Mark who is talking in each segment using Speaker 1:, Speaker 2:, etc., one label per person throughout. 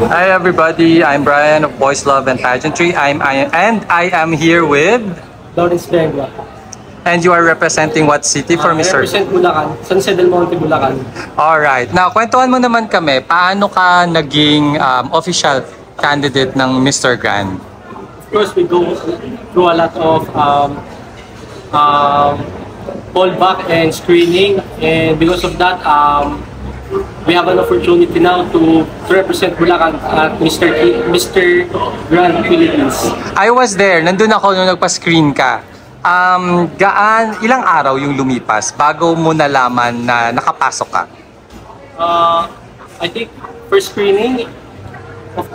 Speaker 1: Hi everybody, I'm Brian of Boys Love and Pageantry. I am here with...
Speaker 2: Lawrence Bengua.
Speaker 1: And you are representing what city for Mr.
Speaker 2: I represent Bulacan, San Jose del Monte, Bulacan.
Speaker 1: Alright, now kwentuhan mo naman kami, paano ka naging official candidate ng Mr. Grand?
Speaker 2: Of course, we go through a lot of fallback and screening, and because of that, we have an opportunity now to represent Bulacan at Mr. Grand Philippines.
Speaker 1: I was there, nandun ako nung nagpa-screen ka. Ilang araw yung lumipas bago mo nalaman na nakapasok ka?
Speaker 2: I think first screening of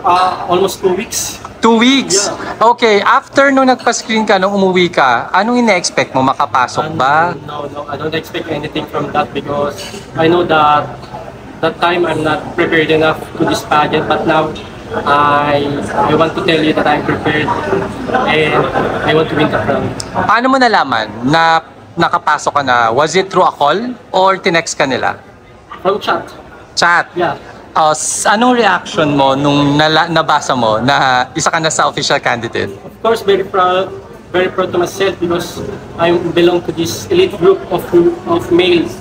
Speaker 2: almost 2 weeks.
Speaker 1: 2 weeks?
Speaker 2: Yeah.
Speaker 1: Okay, after nung nagpa-screen ka, nung umuwi ka, anong ina-expect mo? Makapasok ba?
Speaker 2: No, I don't expect anything from that because I know that time I'm not prepared enough to this pageant, but now I want to tell you that I'm prepared and I want to win the crown.
Speaker 1: Paano mo nalaman na nakapasok ka na? Was it through a call or tinext ka nila?
Speaker 2: From chat.
Speaker 1: Chat?
Speaker 2: Yeah.
Speaker 1: Anong reaction mo nung nabasa mo na isa ka na sa official candidate?
Speaker 2: Of course, very proud to myself because I belong to this elite group of males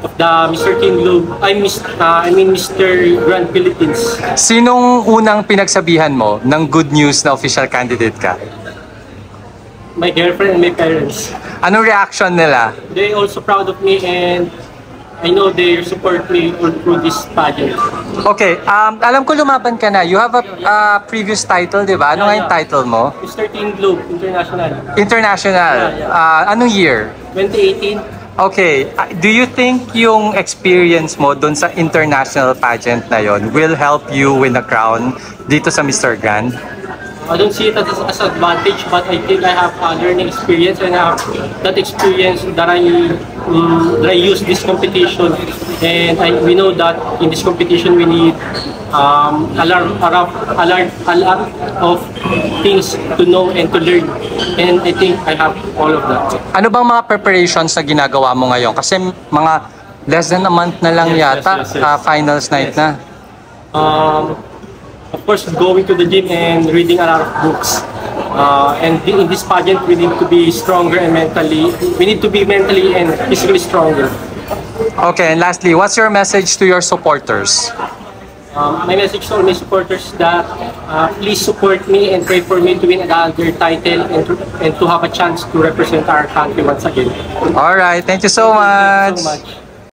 Speaker 2: of the Mr. King Globe. I mean Mr. Grand Philippines.
Speaker 1: Sinong unang pinagsabihan mo ng good news na official candidate ka?
Speaker 2: My girlfriend and my parents.
Speaker 1: Anong reaction nila?
Speaker 2: They also proud of me and I know they support me all through this pageant.
Speaker 1: Okay, alam ko lumaban ka na. You have a previous title, di ba? Ano nga yung title mo?
Speaker 2: Mr. King Globe International.
Speaker 1: International. Anong year?
Speaker 2: 2018.
Speaker 1: Okay, do you think yung experience mo dun sa international pageant na yon will help you win the crown dito sa Mr. Grand?
Speaker 2: I don't see it as an advantage, but I think I have a learning experience and I have that experience that I use this competition. And we know that in this competition we need a lot of things to know and to learn. And I think I have all of that.
Speaker 1: Ano bang mga preparations na ginagawa mo ngayon? Kasi mga less than a month na lang yata, finals night na.
Speaker 2: Of course, going to the gym and reading a lot of books. And in this pageant, we need to be stronger and we need to be mentally and physically stronger.
Speaker 1: Okay, and lastly, what's your message to your supporters?
Speaker 2: My message to all my supporters that please support me and pray for me to win another title and to have a chance to represent our country once again.
Speaker 1: All right, thank you so much.
Speaker 2: Thank you so much.